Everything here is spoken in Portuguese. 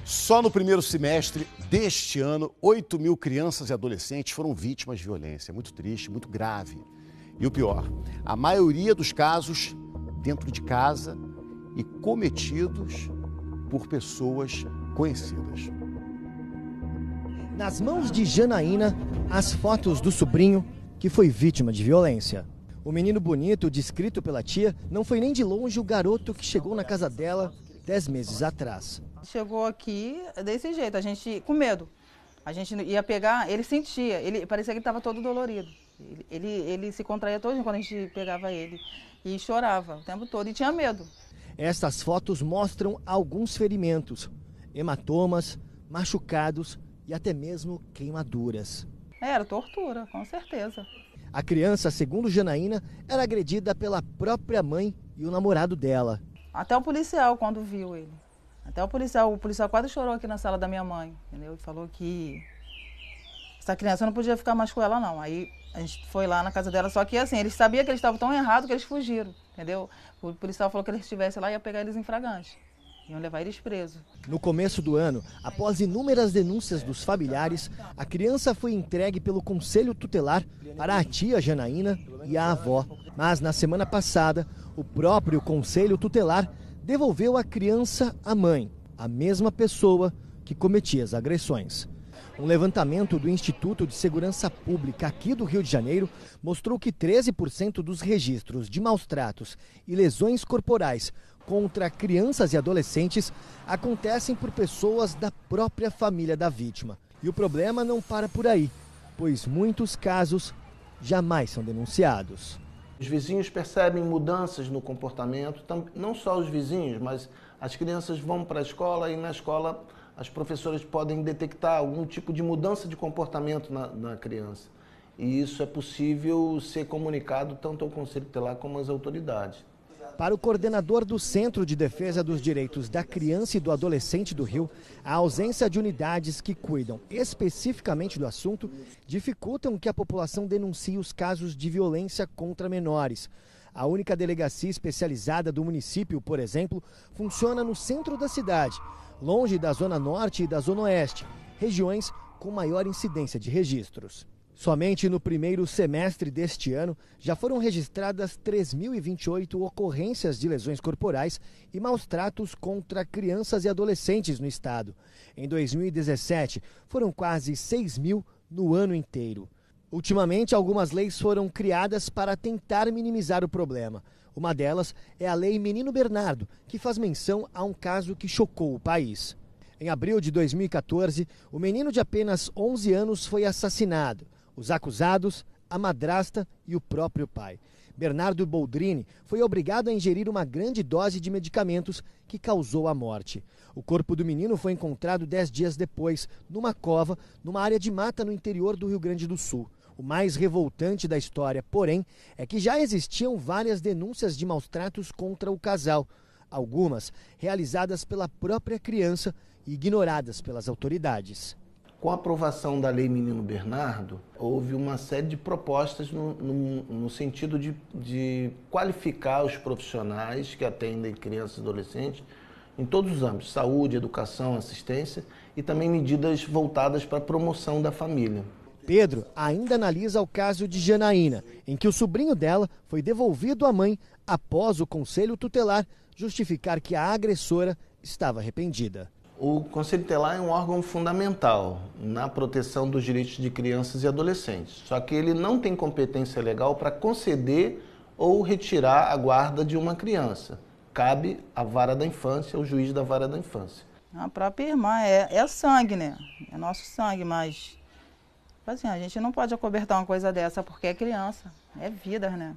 Só no primeiro semestre deste ano, 8.000 crianças e adolescentes foram vítimas de violência. Muito triste, muito grave. E o pior, a maioria dos casos dentro de casa e cometidos por pessoas conhecidas. Nas mãos de Janaína, as fotos do sobrinho que foi vítima de violência. O menino bonito, descrito pela tia, não foi nem de longe o garoto que chegou na casa dela 10 meses atrás. Chegou aqui desse jeito, a gente com medo. A gente ia pegar, ele sentia, ele parecia que estava todo dolorido. Ele se contraía todo quando a gente pegava ele e chorava o tempo todo e tinha medo. Estas fotos mostram alguns ferimentos, hematomas, machucados e até mesmo queimaduras. Era tortura, com certeza. A criança, segundo Janaína, era agredida pela própria mãe e o namorado dela. Até o policial, quando viu ele. Até o policial quase chorou aqui na sala da minha mãe, entendeu? Ele falou que essa criança não podia ficar mais com ela, não. Aí a gente foi lá na casa dela, só que assim, eles sabiam que eles estavam tão errados que eles fugiram, entendeu? O policial falou que eles estivessem lá e ia pegar eles em flagrante. Iam levar eles presos. No começo do ano, após inúmeras denúncias dos familiares, a criança foi entregue pelo Conselho Tutelar para a tia Janaína e a avó. Mas na semana passada, o próprio Conselho Tutelar devolveu a criança à mãe, a mesma pessoa que cometia as agressões. Um levantamento do Instituto de Segurança Pública aqui do Rio de Janeiro mostrou que 13% dos registros de maus-tratos e lesões corporais contra crianças e adolescentes acontecem por pessoas da própria família da vítima. E o problema não para por aí, pois muitos casos jamais são denunciados. Os vizinhos percebem mudanças no comportamento, não só os vizinhos, mas as crianças vão para a escola e na escola as professoras podem detectar algum tipo de mudança de comportamento na criança. E isso é possível ser comunicado tanto ao Conselho Tutelar como às autoridades. Para o coordenador do Centro de Defesa dos Direitos da Criança e do Adolescente do Rio, a ausência de unidades que cuidam especificamente do assunto dificultam que a população denuncie os casos de violência contra menores. A única delegacia especializada do município, por exemplo, funciona no centro da cidade, longe da Zona Norte e da Zona Oeste, regiões com maior incidência de registros. Somente no primeiro semestre deste ano, já foram registradas 3.028 ocorrências de lesões corporais e maus-tratos contra crianças e adolescentes no estado. Em 2017, foram quase 6.000 no ano inteiro. Ultimamente, algumas leis foram criadas para tentar minimizar o problema. Uma delas é a Lei Menino Bernardo, que faz menção a um caso que chocou o país. Em abril de 2014, o menino de apenas 11 anos foi assassinado. Os acusados, a madrasta e o próprio pai. Bernardo Boldrini foi obrigado a ingerir uma grande dose de medicamentos que causou a morte. O corpo do menino foi encontrado 10 dias depois, numa cova, numa área de mata no interior do Rio Grande do Sul. O mais revoltante da história, porém, é que já existiam várias denúncias de maus-tratos contra o casal. Algumas realizadas pela própria criança e ignoradas pelas autoridades. Com a aprovação da Lei Menino Bernardo, houve uma série de propostas no sentido de qualificar os profissionais que atendem crianças e adolescentes em todos os âmbitos, saúde, educação, assistência e também medidas voltadas para a promoção da família. Pedro ainda analisa o caso de Janaína, em que o sobrinho dela foi devolvido à mãe após o Conselho Tutelar justificar que a agressora estava arrependida. O Conselho Tutelar é um órgão fundamental na proteção dos direitos de crianças e adolescentes, só que ele não tem competência legal para conceder ou retirar a guarda de uma criança. Cabe à vara da infância, ao juiz da vara da infância. A própria irmã é sangue, né? É nosso sangue, mas assim, a gente não pode acobertar uma coisa dessa porque é criança, é vida, né?